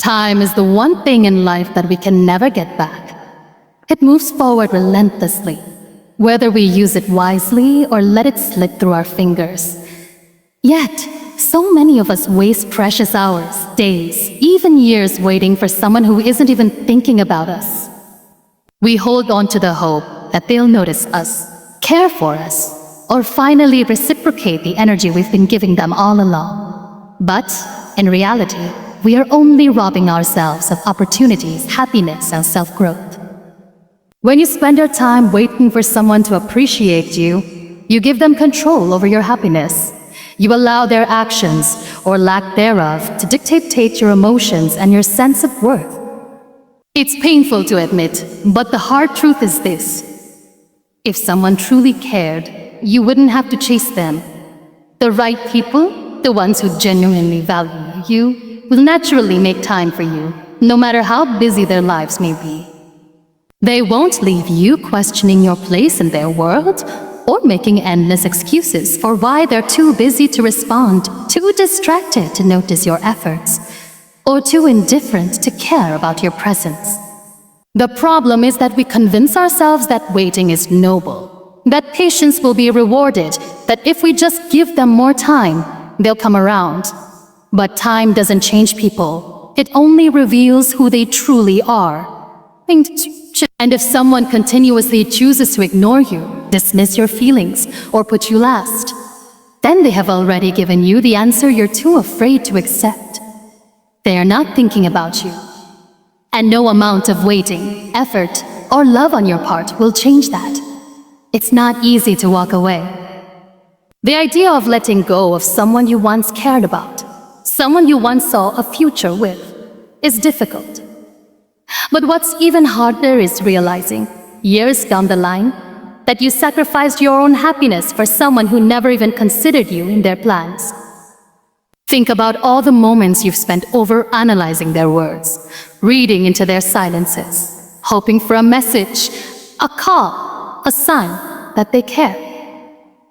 Time is the one thing in life that we can never get back. It moves forward relentlessly, whether we use it wisely or let it slip through our fingers. Yet, so many of us waste precious hours, days, even years waiting for someone who isn't even thinking about us. We hold on to the hope that they'll notice us, care for us, or finally reciprocate the energy we've been giving them all along. But, in reality, we are only robbing ourselves of opportunities, happiness, and self-growth. When you spend your time waiting for someone to appreciate you, you give them control over your happiness. You allow their actions, or lack thereof, to dictate your emotions and your sense of worth. It's painful to admit, but the hard truth is this. If someone truly cared, you wouldn't have to chase them. The right people, the ones who genuinely value you, will naturally make time for you, no matter how busy their lives may be. They won't leave you questioning your place in their world or making endless excuses for why they're too busy to respond, too distracted to notice your efforts, or too indifferent to care about your presence. The problem is that we convince ourselves that waiting is noble, that patience will be rewarded, that if we just give them more time, they'll come around. But time doesn't change people. It only reveals who they truly are. And if someone continuously chooses to ignore you, dismiss your feelings, or put you last, then they have already given you the answer you're too afraid to accept. They are not thinking about you. And no amount of waiting, effort, or love on your part will change that. It's not easy to walk away. The idea of letting go of someone you once cared about, someone you once saw a future with, is difficult. But what's even harder is realizing, years down the line, that you sacrificed your own happiness for someone who never even considered you in their plans. Think about all the moments you've spent over-analyzing their words, reading into their silences, hoping for a message, a call, a sign that they care.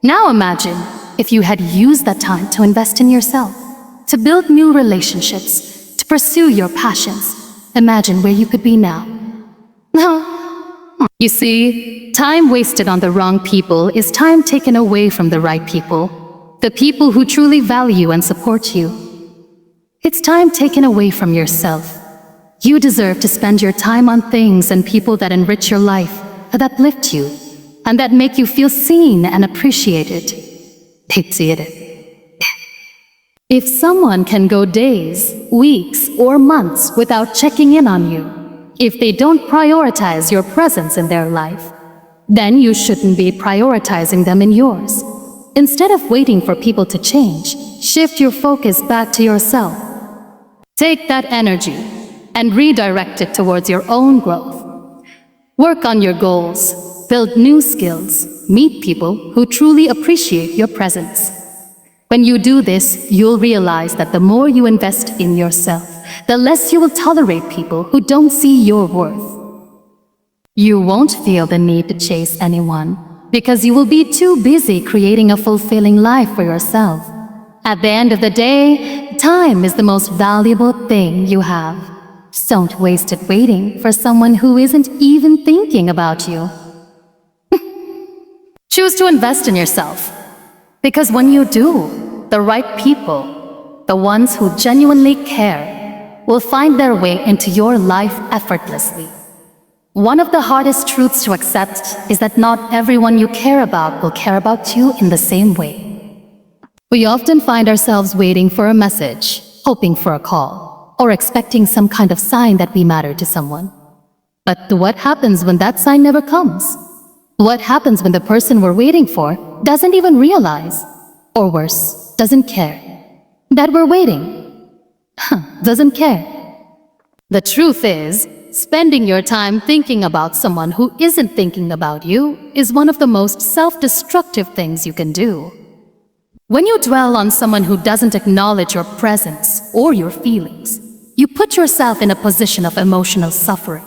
Now imagine if you had used that time to invest in yourself, to build new relationships, to pursue your passions. Imagine where you could be now. You see, time wasted on the wrong people is time taken away from the right people, the people who truly value and support you. It's time taken away from yourself. You deserve to spend your time on things and people that enrich your life, that uplift you, and that make you feel seen and appreciated. If someone can go days, weeks, or months without checking in on you, if they don't prioritize your presence in their life, then you shouldn't be prioritizing them in yours. Instead of waiting for people to change, shift your focus back to yourself. Take that energy and redirect it towards your own growth. Work on your goals, build new skills, meet people who truly appreciate your presence. When you do this, you'll realize that the more you invest in yourself, the less you will tolerate people who don't see your worth. You won't feel the need to chase anyone because you will be too busy creating a fulfilling life for yourself. At the end of the day, time is the most valuable thing you have. So don't waste it waiting for someone who isn't even thinking about you. Choose to invest in yourself. Because when you do, the right people, the ones who genuinely care, will find their way into your life effortlessly. One of the hardest truths to accept is that not everyone you care about will care about you in the same way. We often find ourselves waiting for a message, hoping for a call, or expecting some kind of sign that we matter to someone. But what happens when that sign never comes? What happens when the person we're waiting for doesn't even realize, or worse, doesn't care, that we're waiting? Doesn't care. The truth is, spending your time thinking about someone who isn't thinking about you is one of the most self-destructive things you can do. When you dwell on someone who doesn't acknowledge your presence or your feelings, you put yourself in a position of emotional suffering.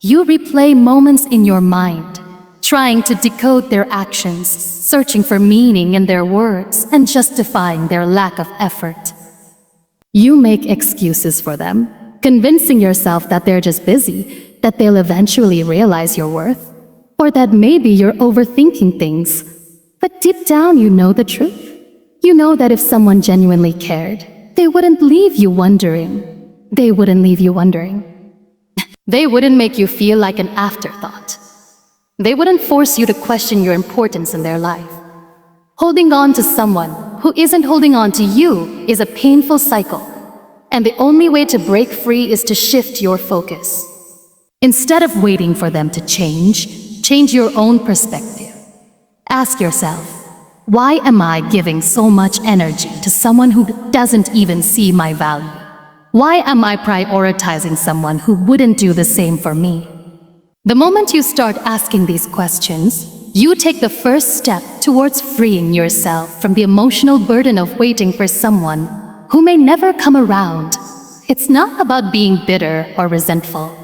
You replay moments in your mind, trying to decode their actions, searching for meaning in their words, and justifying their lack of effort. You make excuses for them, convincing yourself that they're just busy, that they'll eventually realize your worth, or that maybe you're overthinking things. But deep down, you know the truth. You know that if someone genuinely cared, they wouldn't leave you wondering. They wouldn't leave you wondering. They wouldn't make you feel like an afterthought. They wouldn't force you to question your importance in their life. Holding on to someone who isn't holding on to you is a painful cycle, and the only way to break free is to shift your focus. Instead of waiting for them to change your own perspective. Ask yourself, why am I giving so much energy to someone who doesn't even see my value? Why am I prioritizing someone who wouldn't do the same for me? The moment you start asking these questions, you take the first step towards freeing yourself from the emotional burden of waiting for someone who may never come around. It's not about being bitter or resentful.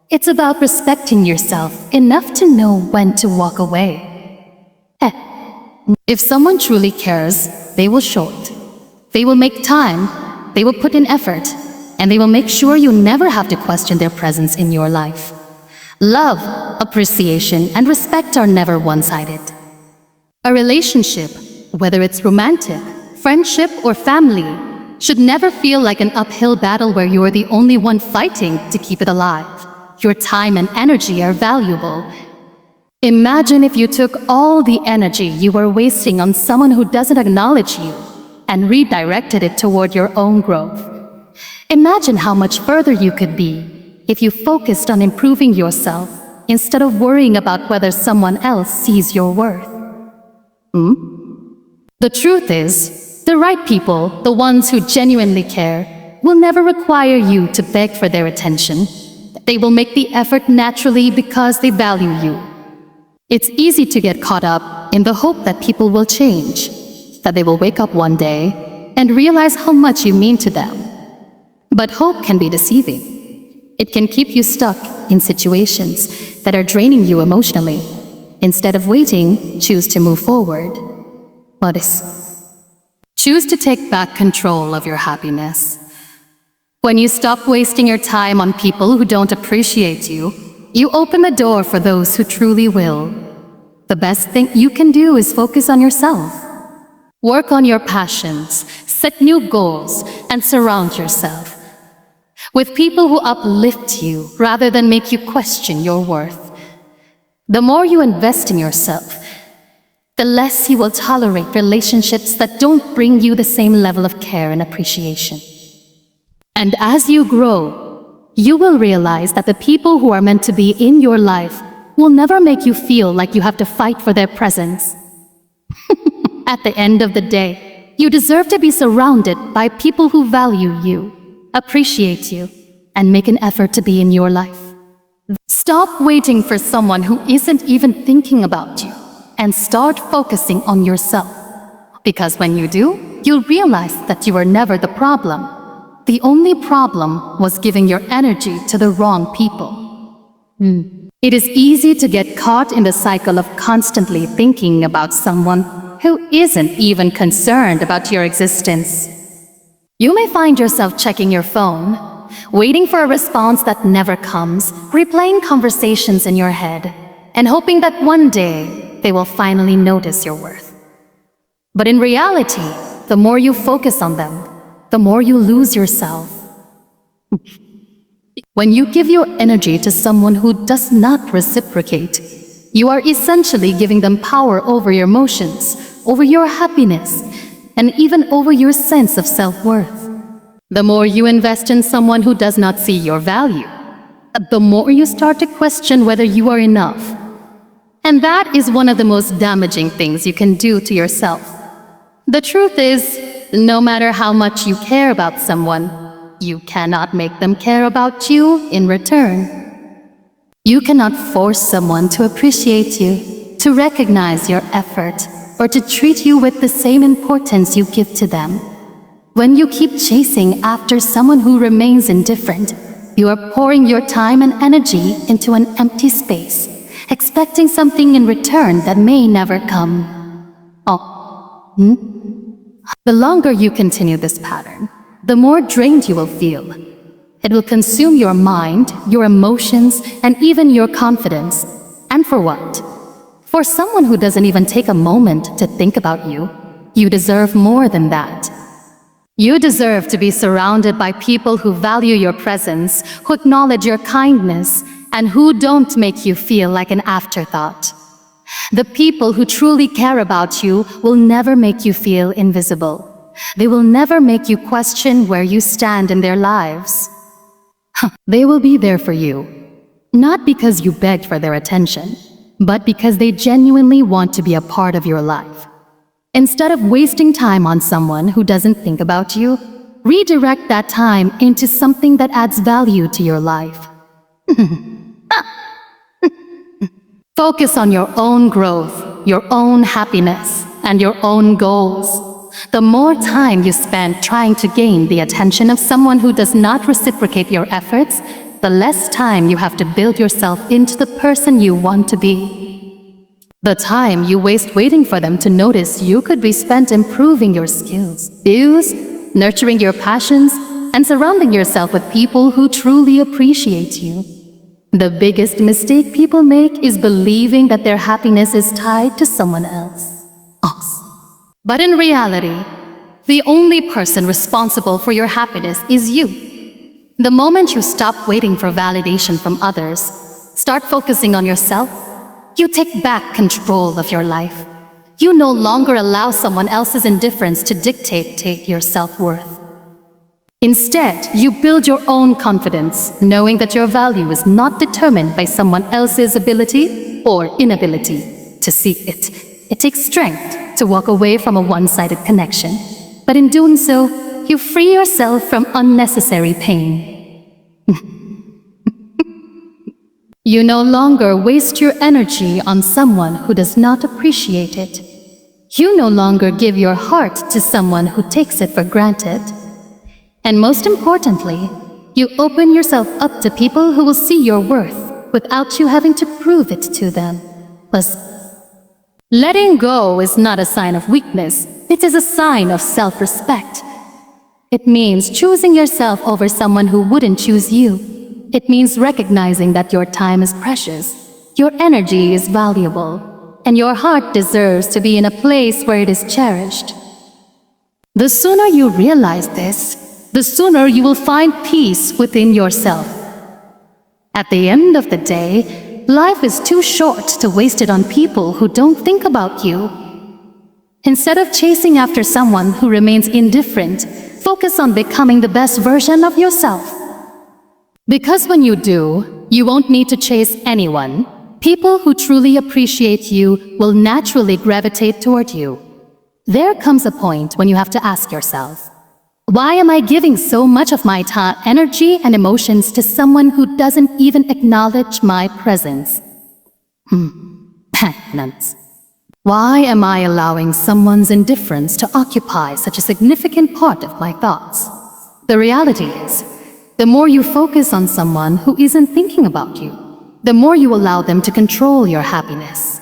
It's about respecting yourself enough to know when to walk away. If someone truly cares, they will show it. They will make time, they will put in effort, and they will make sure you never have to question their presence in your life. Love, appreciation, and respect are never one-sided. A relationship, whether it's romantic, friendship, or family, should never feel like an uphill battle where you're the only one fighting to keep it alive. Your time and energy are valuable. Imagine if you took all the energy you were wasting on someone who doesn't acknowledge you and redirected it toward your own growth. Imagine how much further you could be if you focused on improving yourself instead of worrying about whether someone else sees your worth. The truth is, the right people, the ones who genuinely care, will never require you to beg for their attention. They will make the effort naturally because they value you. It's easy to get caught up in the hope that people will change, that they will wake up one day and realize how much you mean to them. But hope can be deceiving. It can keep you stuck in situations that are draining you emotionally. Instead of waiting, choose to move forward. Choose to take back control of your happiness. When you stop wasting your time on people who don't appreciate you, you open the door for those who truly will. The best thing you can do is focus on yourself. Work on your passions, set new goals, and surround yourself with people who uplift you rather than make you question your worth. The more you invest in yourself, the less you will tolerate relationships that don't bring you the same level of care and appreciation. And as you grow, you will realize that the people who are meant to be in your life will never make you feel like you have to fight for their presence. At the end of the day, you deserve to be surrounded by people who value you, appreciate you, and make an effort to be in your life. Stop waiting for someone who isn't even thinking about you, and start focusing on yourself. Because when you do, you'll realize that you were never the problem. The only problem was giving your energy to the wrong people. It is easy to get caught in the cycle of constantly thinking about someone who isn't even concerned about your existence. You may find yourself checking your phone, waiting for a response that never comes, replaying conversations in your head, and hoping that one day they will finally notice your worth. But in reality, the more you focus on them, the more you lose yourself. When you give your energy to someone who does not reciprocate, you are essentially giving them power over your emotions, over your happiness, and even over your sense of self-worth. The more you invest in someone who does not see your value, the more you start to question whether you are enough. And that is one of the most damaging things you can do to yourself. The truth is, no matter how much you care about someone, you cannot make them care about you in return. You cannot force someone to appreciate you, to recognize your effort, or to treat you with the same importance you give to them. When you keep chasing after someone who remains indifferent, you are pouring your time and energy into an empty space, expecting something in return that may never come. The longer you continue this pattern, the more drained you will feel. It will consume your mind, your emotions, and even your confidence. And for what? For someone who doesn't even take a moment to think about you, you deserve more than that. You deserve to be surrounded by people who value your presence, who acknowledge your kindness, and who don't make you feel like an afterthought. The people who truly care about you will never make you feel invisible. They will never make you question where you stand in their lives. They will be there for you, not because you begged for their attention, but because they genuinely want to be a part of your life. Instead of wasting time on someone who doesn't think about you, redirect that time into something that adds value to your life. Focus on your own growth, your own happiness, and your own goals. The more time you spend trying to gain the attention of someone who does not reciprocate your efforts, the less time you have to build yourself into the person you want to be. The time you waste waiting for them to notice you could be spent improving your skills, views, nurturing your passions, and surrounding yourself with people who truly appreciate you. The biggest mistake people make is believing that their happiness is tied to someone else. But in reality, the only person responsible for your happiness is you. The moment you stop waiting for validation from others, start focusing on yourself, you take back control of your life. You no longer allow someone else's indifference to dictate your self-worth. Instead, you build your own confidence, knowing that your value is not determined by someone else's ability or inability to seek it. It takes strength to walk away from a one-sided connection, but in doing so, you free yourself from unnecessary pain. You no longer waste your energy on someone who does not appreciate it. You no longer give your heart to someone who takes it for granted. And most importantly, you open yourself up to people who will see your worth without you having to prove it to them. Plus, letting go is not a sign of weakness, it is a sign of self-respect. It means choosing yourself over someone who wouldn't choose you. It means recognizing that your time is precious, your energy is valuable, and your heart deserves to be in a place where it is cherished. The sooner you realize this, the sooner you will find peace within yourself. At the end of the day, life is too short to waste it on people who don't think about you. Instead of chasing after someone who remains indifferent, focus on becoming the best version of yourself. Because when you do, you won't need to chase anyone. People who truly appreciate you will naturally gravitate toward you. There comes a point when you have to ask yourself, why am I giving so much of my time, energy, and emotions to someone who doesn't even acknowledge my presence? Penance. Why am I allowing someone's indifference to occupy such a significant part of my thoughts? The reality is, the more you focus on someone who isn't thinking about you, the more you allow them to control your happiness.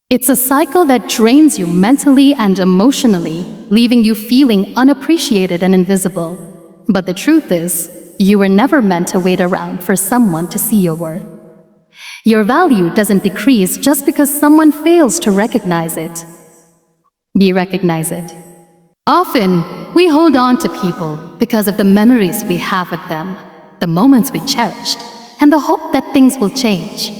It's a cycle that drains you mentally and emotionally, leaving you feeling unappreciated and invisible. But the truth is, you were never meant to wait around for someone to see your worth. Your value doesn't decrease just because someone fails to recognize it. You recognize it. Often, we hold on to people because of the memories we have with them, the moments we cherished, and the hope that things will change.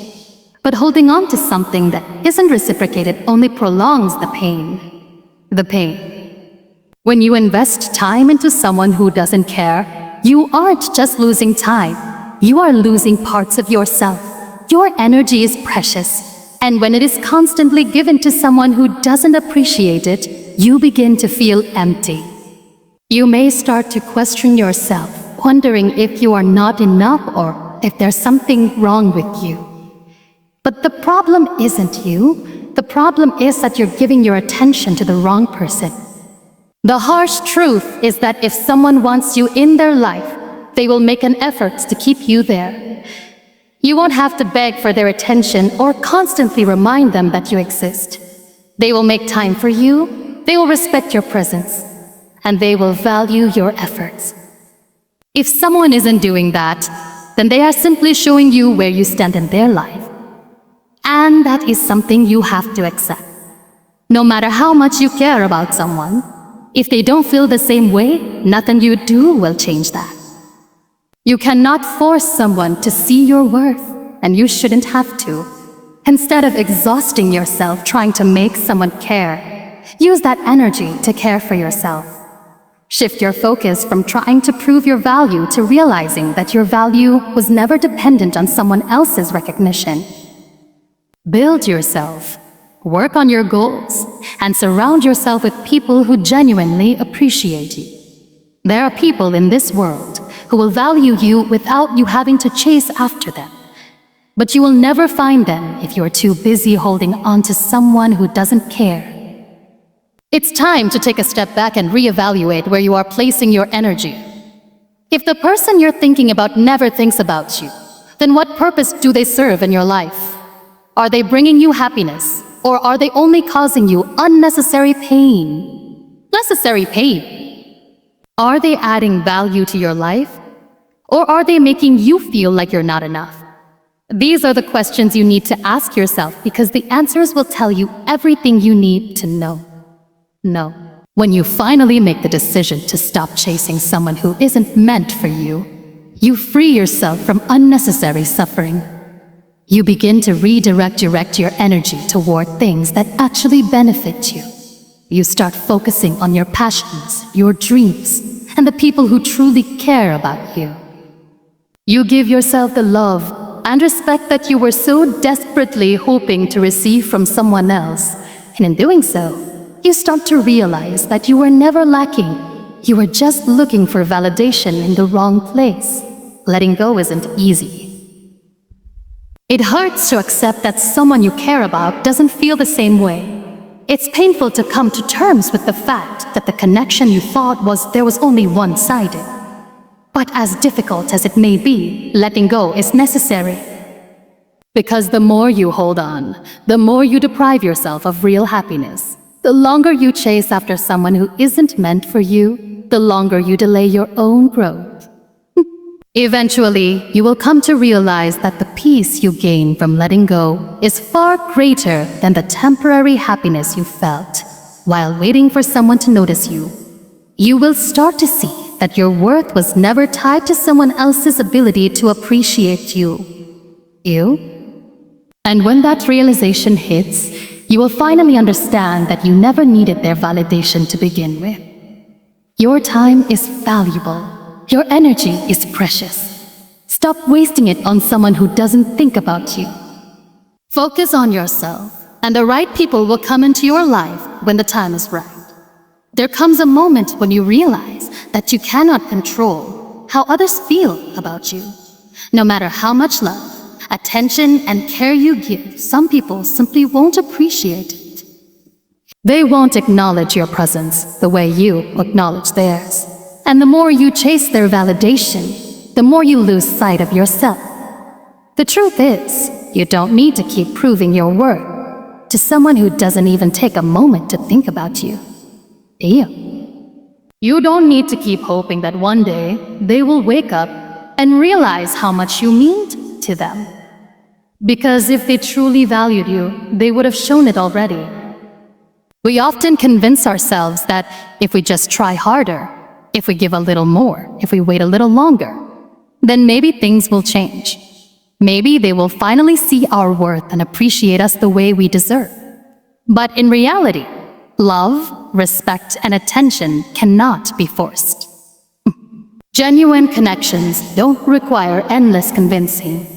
But holding on to something that isn't reciprocated only prolongs the pain. The pain. When you invest time into someone who doesn't care, you aren't just losing time, you are losing parts of yourself. Your energy is precious, and when it is constantly given to someone who doesn't appreciate it, you begin to feel empty. You may start to question yourself, wondering if you are not enough or if there's something wrong with you. But the problem isn't you. The problem is that you're giving your attention to the wrong person. The harsh truth is that if someone wants you in their life, they will make an effort to keep you there. You won't have to beg for their attention or constantly remind them that you exist. They will make time for you, they will respect your presence, and they will value your efforts. If someone isn't doing that, then they are simply showing you where you stand in their life. And that is something you have to accept. No matter how much you care about someone, if they don't feel the same way, nothing you do will change that. You cannot force someone to see your worth, and you shouldn't have to. Instead of exhausting yourself trying to make someone care, use that energy to care for yourself. Shift your focus from trying to prove your value to realizing that your value was never dependent on someone else's recognition. Build yourself, work on your goals, and surround yourself with people who genuinely appreciate you. There are people in this world who will value you without you having to chase after them. But you will never find them if you are too busy holding on to someone who doesn't care. It's time to take a step back and reevaluate where you are placing your energy. If the person you're thinking about never thinks about you, then what purpose do they serve in your life? Are they bringing you happiness, or are they only causing you unnecessary pain? Necessary pain. Are they adding value to your life, or are they making you feel like you're not enough? These are the questions you need to ask yourself because the answers will tell you everything you need to know. No. When you finally make the decision to stop chasing someone who isn't meant for you, you free yourself from unnecessary suffering. You begin to redirect your energy toward things that actually benefit you. You start focusing on your passions, your dreams, and the people who truly care about you. You give yourself the love and respect that you were so desperately hoping to receive from someone else, and in doing so, you start to realize that you were never lacking. You were just looking for validation in the wrong place. Letting go isn't easy. It hurts to accept that someone you care about doesn't feel the same way. It's painful to come to terms with the fact that the connection you thought there was only one-sided. But as difficult as it may be, letting go is necessary. Because the more you hold on, the more you deprive yourself of real happiness. The longer you chase after someone who isn't meant for you, the longer you delay your own growth. Eventually, you will come to realize that the peace you gain from letting go is far greater than the temporary happiness you felt while waiting for someone to notice you. You will start to see that your worth was never tied to someone else's ability to appreciate you. And when that realization hits, you will finally understand that you never needed their validation to begin with. Your time is valuable. Your energy is precious. Stop wasting it on someone who doesn't think about you. Focus on yourself, and the right people will come into your life when the time is right. There comes a moment when you realize that you cannot control how others feel about you. No matter how much love, attention, and care you give, some people simply won't appreciate it. They won't acknowledge your presence the way you acknowledge theirs. And the more you chase their validation, the more you lose sight of yourself. The truth is, you don't need to keep proving your worth to someone who doesn't even take a moment to think about you. You don't need to keep hoping that one day they will wake up and realize how much you mean to them. Because if they truly valued you, they would have shown it already. We often convince ourselves that if we just try harder, if we give a little more, if we wait a little longer, then maybe things will change. Maybe they will finally see our worth and appreciate us the way we deserve. But in reality, love, respect, and attention cannot be forced. Genuine connections don't require endless convincing.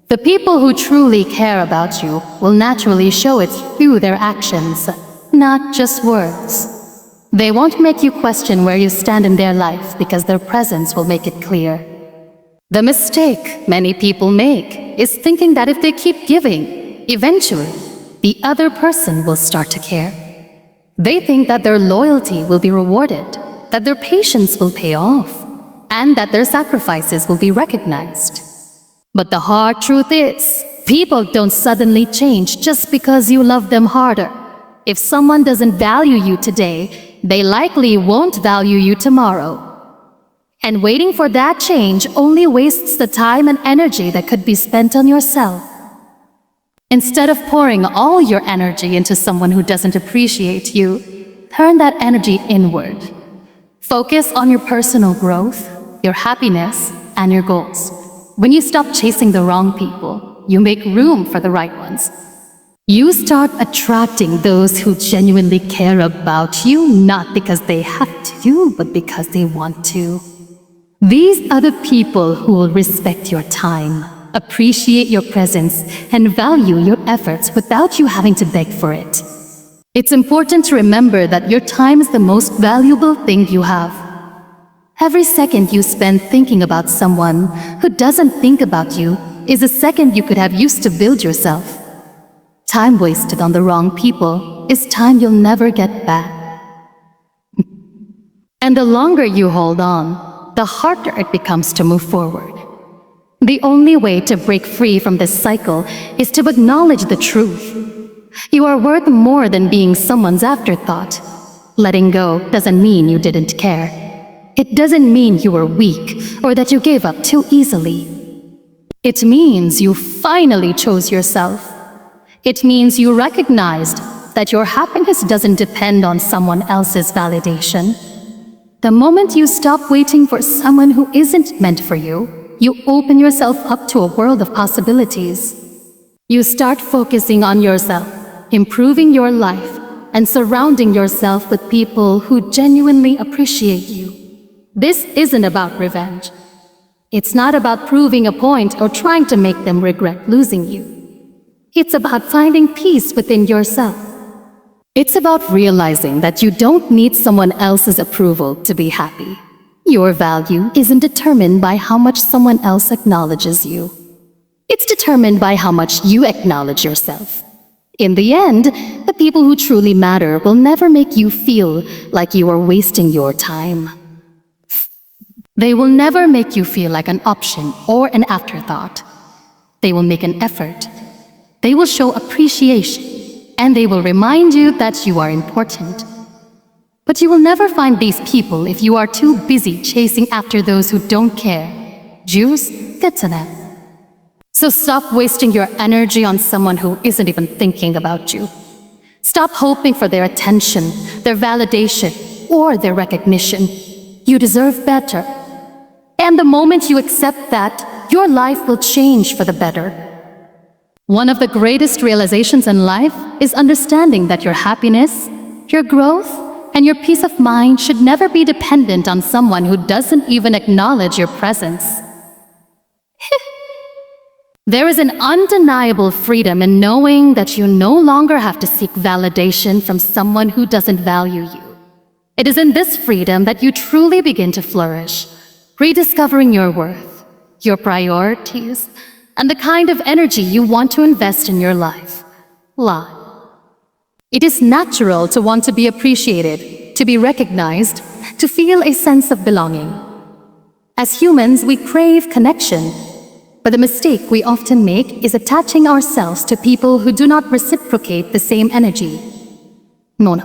The people who truly care about you will naturally show it through their actions, not just words. They won't make you question where you stand in their life because their presence will make it clear. The mistake many people make is thinking that if they keep giving, eventually, the other person will start to care. They think that their loyalty will be rewarded, that their patience will pay off, and that their sacrifices will be recognized. But the hard truth is, people don't suddenly change just because you love them harder. If someone doesn't value you today, they likely won't value you tomorrow. And waiting for that change only wastes the time and energy that could be spent on yourself. Instead of pouring all your energy into someone who doesn't appreciate you, turn that energy inward. Focus on your personal growth, your happiness, and your goals. When you stop chasing the wrong people, you make room for the right ones. You start attracting those who genuinely care about you, not because they have to, but because they want to. These are the people who will respect your time, appreciate your presence, and value your efforts without you having to beg for it. It's important to remember that your time is the most valuable thing you have. Every second you spend thinking about someone who doesn't think about you is a second you could have used to build yourself. Time wasted on the wrong people is time you'll never get back. And the longer you hold on, the harder it becomes to move forward. The only way to break free from this cycle is to acknowledge the truth. You are worth more than being someone's afterthought. Letting go doesn't mean you didn't care. It doesn't mean you were weak or that you gave up too easily. It means you finally chose yourself. It means you recognized that your happiness doesn't depend on someone else's validation. The moment you stop waiting for someone who isn't meant for you, you open yourself up to a world of possibilities. You start focusing on yourself, improving your life, and surrounding yourself with people who genuinely appreciate you. This isn't about revenge. It's not about proving a point or trying to make them regret losing you. It's about finding peace within yourself. It's about realizing that you don't need someone else's approval to be happy. Your value isn't determined by how much someone else acknowledges you. It's determined by how much you acknowledge yourself. In the end, the people who truly matter will never make you feel like you are wasting your time. They will never make you feel like an option or an afterthought. They will make an effort. They will show appreciation, and they will remind you that you are important. But you will never find these people if you are too busy chasing after those who don't care. Jews, get to them. So stop wasting your energy on someone who isn't even thinking about you. Stop hoping for their attention, their validation, or their recognition. You deserve better. And the moment you accept that, your life will change for the better. One of the greatest realizations in life is understanding that your happiness, your growth, and your peace of mind should never be dependent on someone who doesn't even acknowledge your presence. There is an undeniable freedom in knowing that you no longer have to seek validation from someone who doesn't value you. It is in this freedom that you truly begin to flourish, rediscovering your worth, your priorities, and the kind of energy you want to invest in your life. It is natural to want to be appreciated, to be recognized, to feel a sense of belonging. As humans, we crave connection, but the mistake we often make is attaching ourselves to people who do not reciprocate the same energy. No.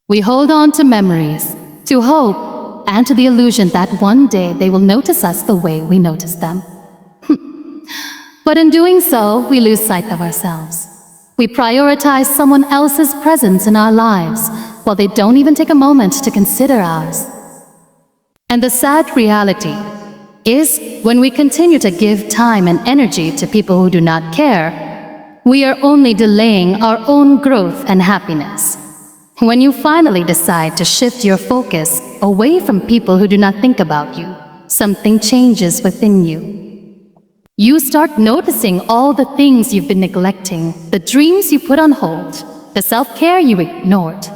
We hold on to memories, to hope, and to the illusion that one day they will notice us the way we notice them. But in doing so, we lose sight of ourselves. We prioritize someone else's presence in our lives, while they don't even take a moment to consider ours. And the sad reality is, when we continue to give time and energy to people who do not care, we are only delaying our own growth and happiness. When you finally decide to shift your focus away from people who do not think about you, something changes within you. You start noticing all the things you've been neglecting, the dreams you put on hold, the self-care you ignored,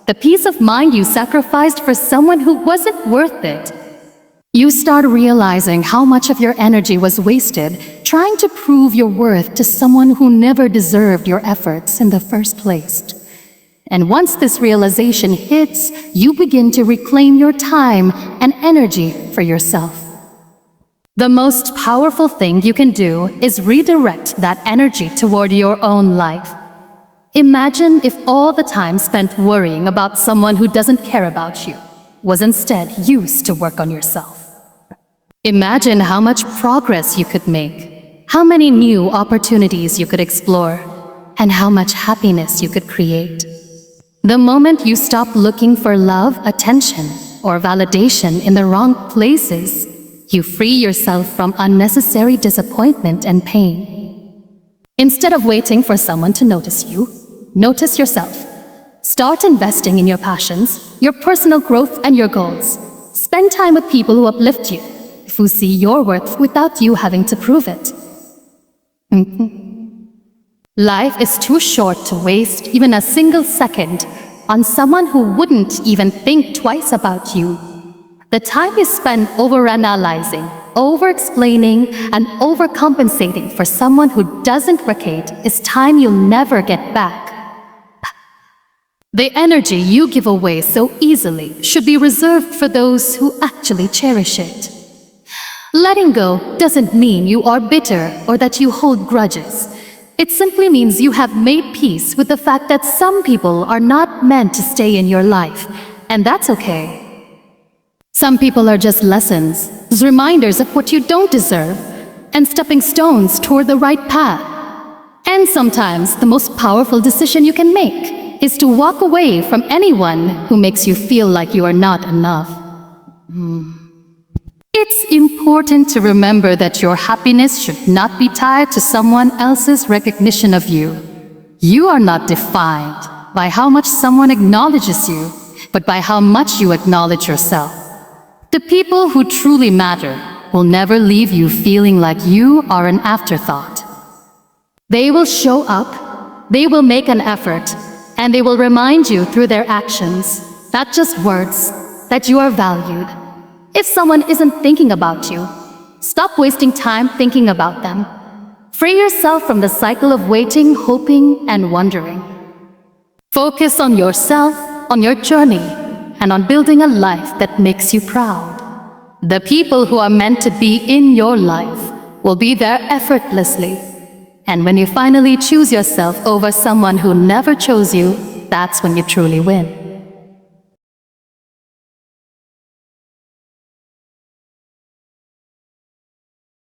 the peace of mind you sacrificed for someone who wasn't worth it. You start realizing how much of your energy was wasted trying to prove your worth to someone who never deserved your efforts in the first place. And once this realization hits, you begin to reclaim your time and energy for yourself. The most powerful thing you can do is redirect that energy toward your own life. Imagine if all the time spent worrying about someone who doesn't care about you was instead used to work on yourself. Imagine how much progress you could make, how many new opportunities you could explore, and how much happiness you could create. The moment you stop looking for love, attention, or validation in the wrong places, you free yourself from unnecessary disappointment and pain. Instead of waiting for someone to notice you, notice yourself. Start investing in your passions, your personal growth, and your goals. Spend time with people who uplift you, who see your worth without you having to prove it. Life is too short to waste even a single second on someone who wouldn't even think twice about you. The time you spend overanalyzing, over-explaining, and overcompensating for someone who doesn't recate is time you'll never get back. The energy you give away so easily should be reserved for those who actually cherish it. Letting go doesn't mean you are bitter or that you hold grudges. It simply means you have made peace with the fact that some people are not meant to stay in your life, and that's okay. Some people are just lessons, reminders of what you don't deserve, and stepping stones toward the right path. And sometimes the most powerful decision you can make is to walk away from anyone who makes you feel like you are not enough. It's important to remember that your happiness should not be tied to someone else's recognition of you. You are not defined by how much someone acknowledges you, but by how much you acknowledge yourself. The people who truly matter will never leave you feeling like you are an afterthought. They will show up, they will make an effort, and they will remind you through their actions, not just words, that you are valued. If someone isn't thinking about you, stop wasting time thinking about them. Free yourself from the cycle of waiting, hoping, and wondering. Focus on yourself, on your journey, and on building a life that makes you proud. The people who are meant to be in your life will be there effortlessly. And when you finally choose yourself over someone who never chose you, that's when you truly win.